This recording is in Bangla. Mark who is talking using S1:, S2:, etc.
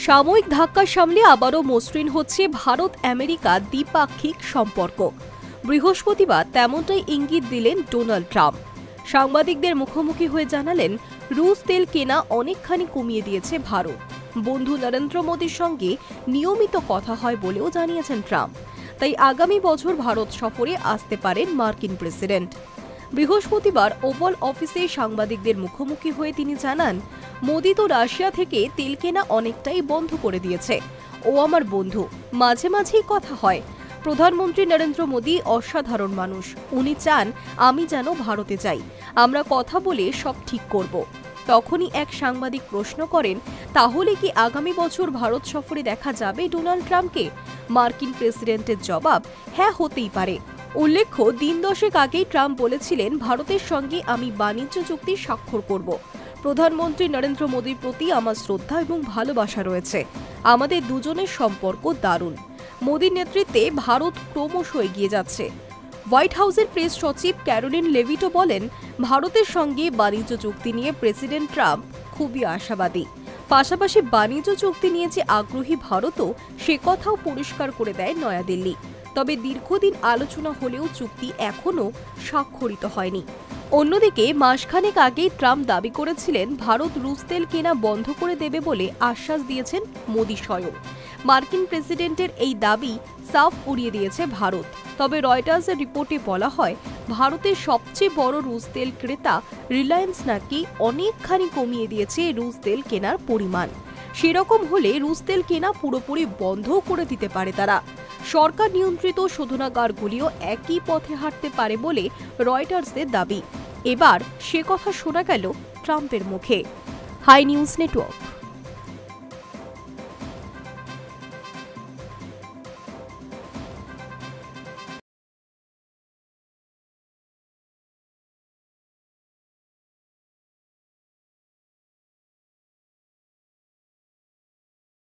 S1: সাময়িক ধাক্কা সামলে আবারও মসৃণ হচ্ছে ভারত আমেরিকা দ্বিপাক্ষিক সম্পর্ক। বৃহস্পতিবার তেমনটাই ইঙ্গিত দিলেন ডোনাল্ড ট্রাম্প। সাংবাদিকদের মুখোমুখি হয়ে জানালেন, রুশ তেল কেনা অনেকখানি কমিয়ে দিয়েছে ভারত। বন্ধু নরেন্দ্র মোদীর সঙ্গে নিয়মিত কথা হয় বলেও জানিয়েছেন ট্রাম্প। তাই আগামী বছর ভারত সফরে আসতে পারেন মার্কিন প্রেসিডেন্ট। বৃহস্পতিবার ওভাল অফিসে সাংবাদিকদের মুখোমুখি হয়ে তিনি জানান, মোদি তো রাশিয়া থেকে তেল কেনা অনেকটাই বন্ধ করে দিয়েছে। ও আমার বন্ধু, মাঝে মাঝেই কথা হয়। প্রধানমন্ত্রী নরেন্দ্র মোদী অসাধারণ মানুষ। উনি চান আমি যেন ভারতে যাই, আমরা কথা বলে সব ঠিক করব। তখনই এক সাংবাদিক প্রশ্ন করেন, তাহলে কি আগামী বছর ভারত সফরে দেখা যাবে ডোনাল্ড ট্রাম্পকে? মার্কিন প্রেসিডেন্টের জবাব, হ্যাঁ, হতেই পারে। উল্লেখ্য, দিন দশেক আগেই ট্রাম্প বলেছিলেন, ভারতের সঙ্গে আমি বাণিজ্য চুক্তি স্বাক্ষর করব। প্রধানমন্ত্রী নরেন্দ্র মোদীর প্রতি আমার শ্রদ্ধা এবং ভালোবাসা রয়েছে। আমাদের দুজনের সম্পর্ক দারুণ। মোদীর নেতৃত্বে ভারত ক্রমশ এগিয়ে যাচ্ছে। হোয়াইট হাউসের প্রেস সচিব ক্যারোলিন লেভিটো বলেন, ভারতের সঙ্গে বাণিজ্য চুক্তি নিয়ে প্রেসিডেন্ট ট্রাম্প খুবই আশাবাদী। পাশাপাশি বাণিজ্য চুক্তি নিয়ে যে আগ্রহী ভারতও, সে কথাও পরিষ্কার করে দেয় নয়াদিল্লি। তবে দীর্ঘদিন আলোচনা হলেও চুক্তি এখনও স্বাক্ষরিত হয়নি। অন্যদিকে মাসখানেক আগেই ট্রাম্প দাবি করেছিলেন, ভারত রুশ তেল কেনা বন্ধ করে দেবে বলে আশ্বাস দিয়েছেন মোদী স্বয়ং। মার্কিন প্রেসিডেন্টের এই দাবি সাফ উড়িয়ে দিয়েছে ভারত। তবে রয়টার্সের রিপোর্টে বলা হয়, ভারতের সবচেয়ে বড় রুশ তেল ক্রেতা রিলায়েন্স নাকি অনেকখানি কমিয়ে দিয়েছে রুশ তেল কেনার পরিমাণ। সেরকম হলে রুশ তেল কেনা পুরোপুরি বন্ধও করে দিতে পারে তারা। সরকার নিয়ন্ত্রিত শোধনাগারগুলিও একই পথে হাঁটতে পারে বলে রয়টার্সের দাবি। এবার সে কথা শোনা গেল ট্রাম্পের মুখে। Hi News network.